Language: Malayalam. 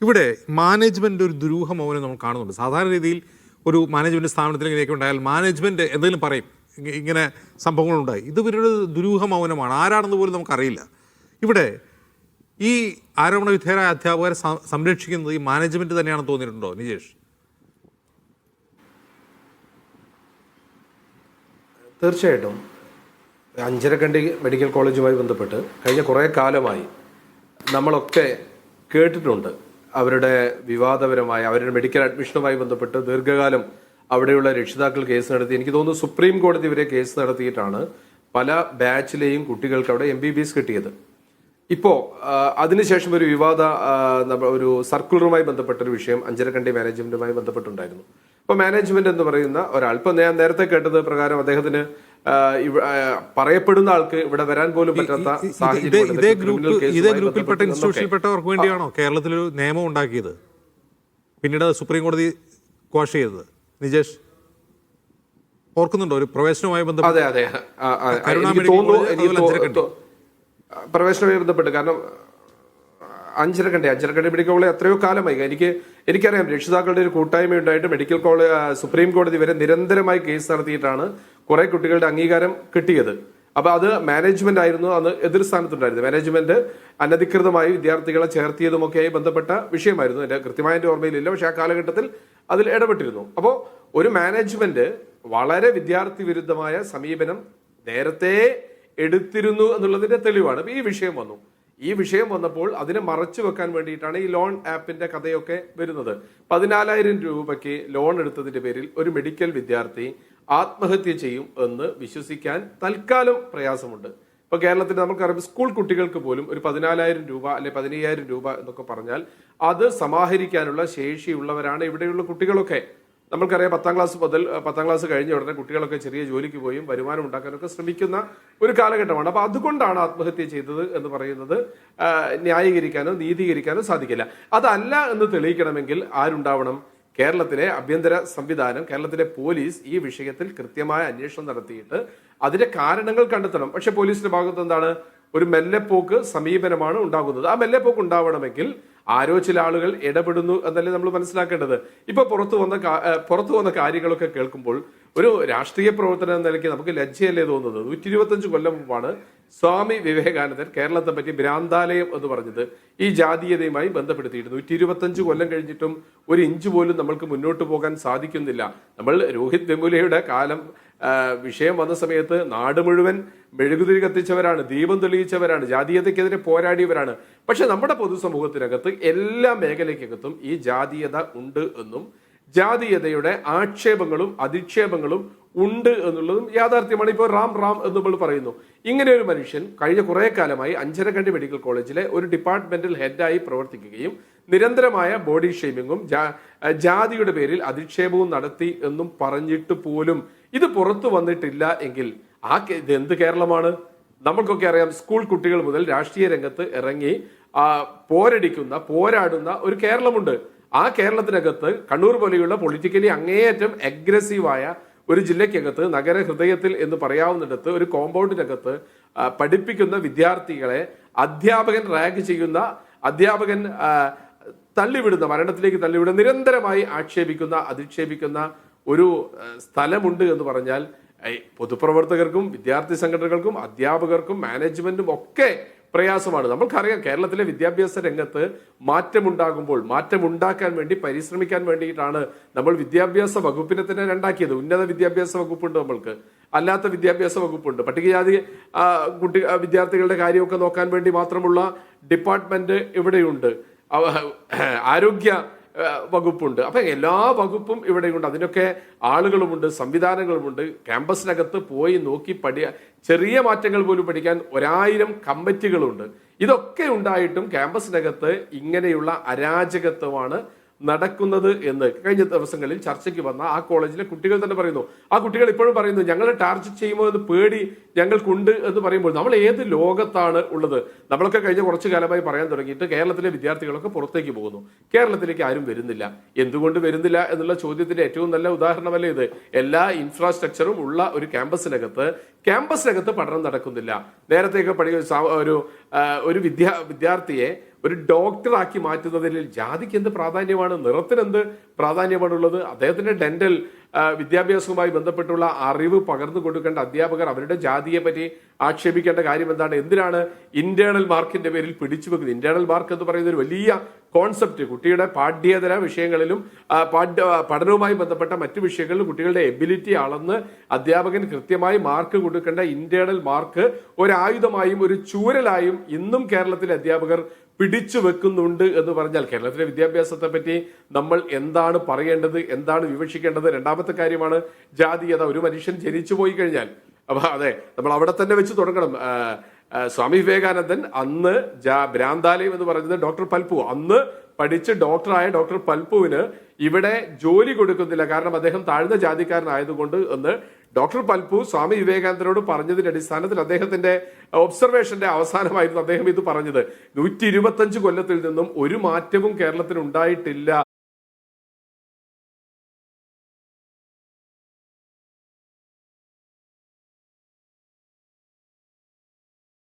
ഇവിടെ മാനേജ്മെൻ്റ് ഒരു ദുരൂഹ മൗനം നമ്മൾ കാണുന്നുണ്ട്. സാധാരണ രീതിയിൽ ഒരു മാനേജ്മെൻറ്റ് സ്ഥാപനത്തിൽ ഇങ്ങനെയൊക്കെ ഉണ്ടായാൽ മാനേജ്മെൻറ്റ് എന്തെങ്കിലും പറയും, ഇങ്ങനെ സംഭവങ്ങളുണ്ടായി. ഇത് ഇവരുടെ ദുരൂഹ മൗനമാണ്. ആരാണെന്ന് പോലും നമുക്കറിയില്ല. ഇവിടെ ഈ ആരോപണ വിധേയരായ അധ്യാപകരെ സംരക്ഷിക്കുന്നത് ഈ മാനേജ്മെൻറ്റ് തന്നെയാണെന്ന് തോന്നിയിട്ടുണ്ടോ നിജേഷ്? തീർച്ചയായിട്ടും അഞ്ചരക്കണ്ടി മെഡിക്കൽ കോളേജുമായി ബന്ധപ്പെട്ട് കഴിഞ്ഞ കുറേ കാലമായി നമ്മളൊക്കെ കേട്ടിട്ടുണ്ട്. അവരുടെ വിവാദപരമായ അവരുടെ മെഡിക്കൽ അഡ്മിഷനുമായി ബന്ധപ്പെട്ട് ദീർഘകാലം അവിടെയുള്ള രക്ഷിതാക്കൾ കേസ് നടത്തി. എനിക്ക് തോന്നുന്നു സുപ്രീം കോടതി വരെ കേസ് നടത്തിയിട്ടാണ് പല ബാച്ചിലെയും കുട്ടികൾക്ക് അവിടെ MBBS കിട്ടിയത്. ഇപ്പോൾ അതിനുശേഷം ഒരു ഒരു സർക്കുലറുമായി ബന്ധപ്പെട്ടൊരു വിഷയം അഞ്ചരക്കണ്ടി മാനേജ്മെന്റുമായി ബന്ധപ്പെട്ടുണ്ടായിരുന്നു. ഇപ്പൊ മാനേജ്മെന്റ് എന്ന് പറയുന്ന ഒരാൾ, ഇപ്പൊ ഞാൻ നേരത്തെ കേട്ടത് പ്രകാരം അദ്ദേഹത്തിന് പറയപ്പെടുന്ന ആൾക്ക് ഇവിടെ വരാൻ പോലും പറ്റാത്ത സാഹചര്യം. ഇതേ ഗ്രൂപ്പിൽപ്പെട്ട ഇൻസ്റ്റിറ്റ്യൂഷനിൽപ്പെട്ടവർക്ക് വേണ്ടിയാണോ കേരളത്തിലൊരു നിയമം ഉണ്ടാക്കിയത്, പിന്നീട് സുപ്രീം കോടതി ക്വാഷ് ചെയ്തത്? നിജേഷ് ഓർക്കുന്നുണ്ടോ? ഒരു പ്രവേശനവുമായി ബന്ധപ്പെട്ട് പ്രവേശനവുമായി ബന്ധപ്പെട്ട്, കാരണം അഞ്ചരക്കണ്ടി മെഡിക്കൽ കോളേജ് എത്രയോ കാലമായി എനിക്കറിയാം. രക്ഷിതാക്കളുടെ ഒരു കൂട്ടായ്മ ഉണ്ടായിട്ട് മെഡിക്കൽ കോളേജ് സുപ്രീം കോടതി വരെ നിരന്തരമായി കേസ് നടത്തിയിട്ടാണ് കുറെ കുട്ടികളുടെ അംഗീകാരം കിട്ടിയത്. അപ്പൊ അത് മാനേജ്മെന്റ് ആയിരുന്നു അന്ന് എതിർ സ്ഥാനത്തുണ്ടായിരുന്നത്. മാനേജ്മെന്റ് അനധികൃതമായി വിദ്യാർത്ഥികളെ ചേർത്തിയതുമൊക്കെയായി ബന്ധപ്പെട്ട വിഷയമായിരുന്നു. എന്റെ കൃത്യമായ എന്റെ ഓർമ്മയിലില്ല, പക്ഷെ ആ കാലഘട്ടത്തിൽ അതിൽ ഇടപെട്ടിരുന്നു. അപ്പോൾ ഒരു മാനേജ്മെന്റ് വളരെ വിദ്യാർത്ഥി വിരുദ്ധമായ സമീപനം നേരത്തെ എടുത്തിരുന്നു എന്നുള്ളതിന്റെ തെളിവാണ് ഈ വിഷയം വന്നു. ഈ വിഷയം വന്നപ്പോൾ അതിനെ മറച്ചു വെക്കാൻ വേണ്ടിയിട്ടാണ് ഈ ലോൺ ആപ്പിന്റെ കഥയൊക്കെ വരുന്നത്. 14,000 രൂപയ്ക്ക് ലോൺ എടുത്തതിന്റെ പേരിൽ ഒരു മെഡിക്കൽ വിദ്യാർത്ഥി ആത്മഹത്യ ചെയ്യും എന്ന് വിശ്വസിക്കാൻ തൽക്കാലം പ്രയാസമുണ്ട്. ഇപ്പൊ കേരളത്തിൽ നമുക്കറിയാം, സ്കൂൾ കുട്ടികൾക്ക് പോലും ഒരു 14,000 രൂപ അല്ലെ 15,000 രൂപ എന്നൊക്കെ പറഞ്ഞാൽ അത് സമാഹരിക്കാനുള്ള ശേഷിയുള്ളവരാണ് ഇവിടെയുള്ള കുട്ടികളൊക്കെ. നമ്മൾക്കറിയാം, 10ാം ക്ലാസ് കഴിഞ്ഞ ഉടനെ കുട്ടികളൊക്കെ ചെറിയ ജോലിക്ക് പോയും വരുമാനം ഉണ്ടാക്കാനൊക്കെ ശ്രമിക്കുന്ന ഒരു കാലഘട്ടമാണ്. അപ്പൊ അതുകൊണ്ടാണ് ആത്മഹത്യ ചെയ്തത് എന്ന് പറയുന്നത് ന്യായീകരിക്കാനോ നീതീകരിക്കാനോ സാധിക്കില്ല. അതല്ല എന്ന് തെളിയിക്കണമെങ്കിൽ ആരുണ്ടാവണം? കേരളത്തിലെ ആഭ്യന്തര സംവിധാനം, കേരളത്തിലെ പോലീസ് ഈ വിഷയത്തിൽ കൃത്യമായ അന്വേഷണം നടത്തിയിട്ട് അതിന്റെ കാരണങ്ങൾ കണ്ടെത്തണം. പക്ഷെ പോലീസിന്റെ ഭാഗത്ത് എന്താണ്? ഒരു മെല്ലെപ്പോക്ക് സമീപനമാണ് ഉണ്ടാകുന്നത്. ആ മെല്ലെപ്പോക്ക് ഉണ്ടാവണമെങ്കിൽ ആരോ ചില ആളുകൾ ഇടപെടുന്നു എന്നല്ലേ നമ്മൾ മനസ്സിലാക്കേണ്ടത്. ഇപ്പൊ പുറത്തു വന്ന കാര്യങ്ങളൊക്കെ കേൾക്കുമ്പോൾ ഒരു രാഷ്ട്രീയ പ്രവർത്തനം എന്ന നിലയ്ക്ക് നമുക്ക് ലജ്ജയല്ലേ തോന്നുന്നത്. 125 കൊല്ലം മുമ്പാണ് സ്വാമി വിവേകാനന്ദൻ കേരളത്തെ പറ്റി ഭ്രാന്താലയം എന്ന് പറഞ്ഞത്. ഈ ജാതീയതയുമായി ബന്ധപ്പെടുത്തിയിരുന്നു. 125 കൊല്ലം കഴിഞ്ഞിട്ടും ഒരു ഇഞ്ച് പോലും നമ്മൾക്ക് മുന്നോട്ട് പോകാൻ സാധിക്കുന്നില്ല. നമ്മൾ രോഹിത് വെമുലയുടെ കാലം വിഷയം വന്ന സമയത്ത് നാട് മുഴുവൻ മെഴുകുതിരി കത്തിച്ചവരാണ്, ദീപം തെളിയിച്ചവരാണ്, ജാതീയതയ്ക്കെതിരെ പോരാടിയവരാണ്. പക്ഷെ നമ്മുടെ പൊതുസമൂഹത്തിനകത്ത് എല്ലാ മേഖലയ്ക്കകത്തും ഈ ജാതീയത ഉണ്ട് എന്നും ജാതീയതയുടെ ആക്ഷേപങ്ങളും അധിക്ഷേപങ്ങളും ഉണ്ട് എന്നുള്ളതും യാഥാർത്ഥ്യമാണ്. ഇപ്പോൾ റാം എന്ന് നമ്മൾ പറയുന്നു. ഇങ്ങനെ ഒരു മനുഷ്യൻ കഴിഞ്ഞ കുറെ കാലമായി അഞ്ചരക്കണ്ടി മെഡിക്കൽ കോളേജിലെ ഒരു ഡിപ്പാർട്ട്മെന്റൽ ഹെഡായി പ്രവർത്തിക്കുകയും നിരന്തരമായ ബോഡി ഷെയ്മിങ്ങും ജാതിയുടെ പേരിൽ അധിക്ഷേപവും നടത്തി എന്നും പറഞ്ഞിട്ട് പോലും ഇത് പുറത്തു വന്നിട്ടില്ല എങ്കിൽ ഇത് എന്ത് കേരളമാണ്? നമ്മൾക്കൊക്കെ അറിയാം, സ്കൂൾ കുട്ടികൾ മുതൽ രാഷ്ട്രീയ രംഗത്ത് ഇറങ്ങി പോരാടുന്ന ഒരു കേരളമുണ്ട്. ആ കേരളത്തിനകത്ത് കണ്ണൂർ പോലെയുള്ള പൊളിറ്റിക്കലി അങ്ങേയറ്റം അഗ്രസീവായ ഒരു ജില്ലയ്ക്കകത്ത്, നഗര ഹൃദയത്തിൽ എന്ന് പറയാവുന്നിടത്ത്, ഒരു കോമ്പൗണ്ടിനകത്ത് പഠിപ്പിക്കുന്ന വിദ്യാർത്ഥികളെ അധ്യാപകൻ റാഗ് ചെയ്യുന്ന, അധ്യാപകൻ തള്ളിവിടുന്ന, മരണത്തിലേക്ക് തള്ളിവിടുന്ന, നിരന്തരമായി ആക്ഷേപിക്കുന്ന, അധിക്ഷേപിക്കുന്ന ഒരു സ്ഥലമുണ്ട് എന്ന് പറഞ്ഞാൽ പൊതുപ്രവർത്തകർക്കും വിദ്യാർത്ഥി സംഘടനകൾക്കും അധ്യാപകർക്കും മാനേജ്മെന്റും ഒക്കെ പ്രയാസമാണ്. നമ്മൾക്കറിയാം, കേരളത്തിലെ വിദ്യാഭ്യാസ രംഗത്ത് മാറ്റമുണ്ടാക്കാൻ വേണ്ടി പരിശ്രമിക്കാൻ വേണ്ടിയിട്ടാണ് നമ്മൾ വിദ്യാഭ്യാസ വകുപ്പിനെ തന്നെ രണ്ടാക്കിയത്. ഉന്നത വിദ്യാഭ്യാസ വകുപ്പുണ്ട്, നമ്മൾക്ക് അല്ലാത്ത വിദ്യാഭ്യാസ വകുപ്പുണ്ട്. പട്ടികജാതി വിദ്യാർത്ഥികളുടെ കാര്യമൊക്കെ നോക്കാൻ വേണ്ടി മാത്രമുള്ള ഡിപ്പാർട്ട്മെന്റ് ഇവിടെയുണ്ട്. ആരോഗ്യ വകുപ്പുണ്ട്. അപ്പൊ എല്ലാ വകുപ്പും ഇവിടെയുണ്ട്. അതിനൊക്കെ ആളുകളുമുണ്ട്, സംവിധാനങ്ങളുമുണ്ട്. ക്യാമ്പസിനകത്ത് പോയി നോക്കി ചെറിയ മാറ്റങ്ങൾ പോലും പഠിക്കാൻ 1000 കമ്മിറ്റികളുണ്ട്. ഇതൊക്കെ ഉണ്ടായിട്ടും ക്യാമ്പസിനകത്ത് ഇങ്ങനെയുള്ള അരാജകത്വമാണ് നടക്കുന്നത് എന്ന് കഴിഞ്ഞ ദിവസങ്ങളിൽ ചർച്ചയ്ക്ക് വന്ന ആ കോളേജിലെ കുട്ടികൾ തന്നെ പറയുന്നു. ആ കുട്ടികൾ ഇപ്പോഴും പറയുന്നു, ഞങ്ങളെ ടാർഗറ്റ് ചെയ്യുമോ എന്ന് പേടി ഞങ്ങൾക്കുണ്ട് എന്ന് പറയുമ്പോൾ നമ്മൾ ഏത് ലോകത്താണ് ഉള്ളത്? നമ്മളൊക്കെ കഴിഞ്ഞ കുറച്ചു കാലമായി പറയാൻ തുടങ്ങിയിട്ട് കേരളത്തിലെ വിദ്യാർത്ഥികളൊക്കെ പുറത്തേക്ക് പോകുന്നു, കേരളത്തിലേക്ക് ആരും വരുന്നില്ല. എന്തുകൊണ്ട് വരുന്നില്ല എന്നുള്ള ചോദ്യത്തിന്റെ ഏറ്റവും നല്ല ഉദാഹരണമല്ലേ ഇത്? എല്ലാ ഇൻഫ്രാസ്ട്രക്ചറും ഉള്ള ഒരു ക്യാമ്പസിനകത്ത് പഠനം നടക്കുന്നില്ല. നേരത്തെയൊക്കെ ഒരു വിദ്യാർത്ഥിയെ ഒരു ഡോക്ടറാക്കി മാറ്റുന്നതിൽ ജാതിക്ക് എന്ത് പ്രാധാന്യമാണ്, നിറത്തിന് എന്ത് പ്രാധാന്യമാണുള്ളത്? അദ്ദേഹത്തിന്റെ ഡെന്റൽ വിദ്യാഭ്യാസവുമായി ബന്ധപ്പെട്ടുള്ള അറിവ് പകർന്നു കൊടുക്കേണ്ട അധ്യാപകർ അവരുടെ ജാതിയെ പറ്റി ആക്ഷേപിക്കേണ്ട കാര്യം എന്താണ്? എന്തിനാണ് ഇന്റേണൽ മാർക്കിന്റെ പേരിൽ പിടിച്ചു വെക്കുന്നത്? ഇന്റേണൽ മാർക്ക് എന്ന് പറയുന്ന ഒരു വലിയ കോൺസെപ്റ്റ് കുട്ടിയുടെ പാഠ്യേതര വിഷയങ്ങളിലും പഠനവുമായി ബന്ധപ്പെട്ട മറ്റു വിഷയങ്ങളിലും കുട്ടികളുടെ എബിലിറ്റി അളന്ന് അധ്യാപകൻ കൃത്യമായി മാർക്ക് കൊടുക്കേണ്ട ഇന്റേണൽ മാർക്ക് ഒരായുധമായും ഒരു ചൂരലായും ഇന്നും കേരളത്തിലെ അധ്യാപകർ പിടിച്ചു വെക്കുന്നുണ്ട് എന്ന് പറഞ്ഞാൽ കേരളത്തിലെ വിദ്യാഭ്യാസത്തെ പറ്റി നമ്മൾ എന്താണ് പറയേണ്ടത്, എന്താണ് വിവക്ഷിക്കേണ്ടത്? രണ്ടാമത്തെ കാര്യമാണ് ജാതീയത. ഒരു മനുഷ്യൻ ജനിച്ചു പോയി കഴിഞ്ഞാൽ അപ്പൊ അതെ നമ്മൾ അവിടെ തന്നെ വെച്ച് തുടങ്ങണം. സ്വാമി വിവേകാനന്ദൻ അന്ന് ഭ്രാന്താലയം എന്ന് പറയുന്നത് ഡോക്ടർ പൽപ്പു, അന്ന് പഠിച്ച് ഡോക്ടറായ ഡോക്ടർ പൽപ്പുവിന് ഇവിടെ ജോലി കൊടുക്കുന്നില്ല, കാരണം അദ്ദേഹം താഴ്ന്ന ജാതിക്കാരനായതുകൊണ്ട് എന്ന് ഡോക്ടർ പൽപ്പു സ്വാമി വിവേകാനന്ദനോട് പറഞ്ഞതിന്റെ അടിസ്ഥാനത്തിൽ അദ്ദേഹത്തിന്റെ ഒബ്സർവേഷന്റെ അവസാനമായിരുന്നു അദ്ദേഹം ഇത് പറഞ്ഞത്. 125 കൊല്ലത്തിൽ നിന്നും ഒരു മാറ്റവും കേരളത്തിൽ ഉണ്ടായിട്ടില്ല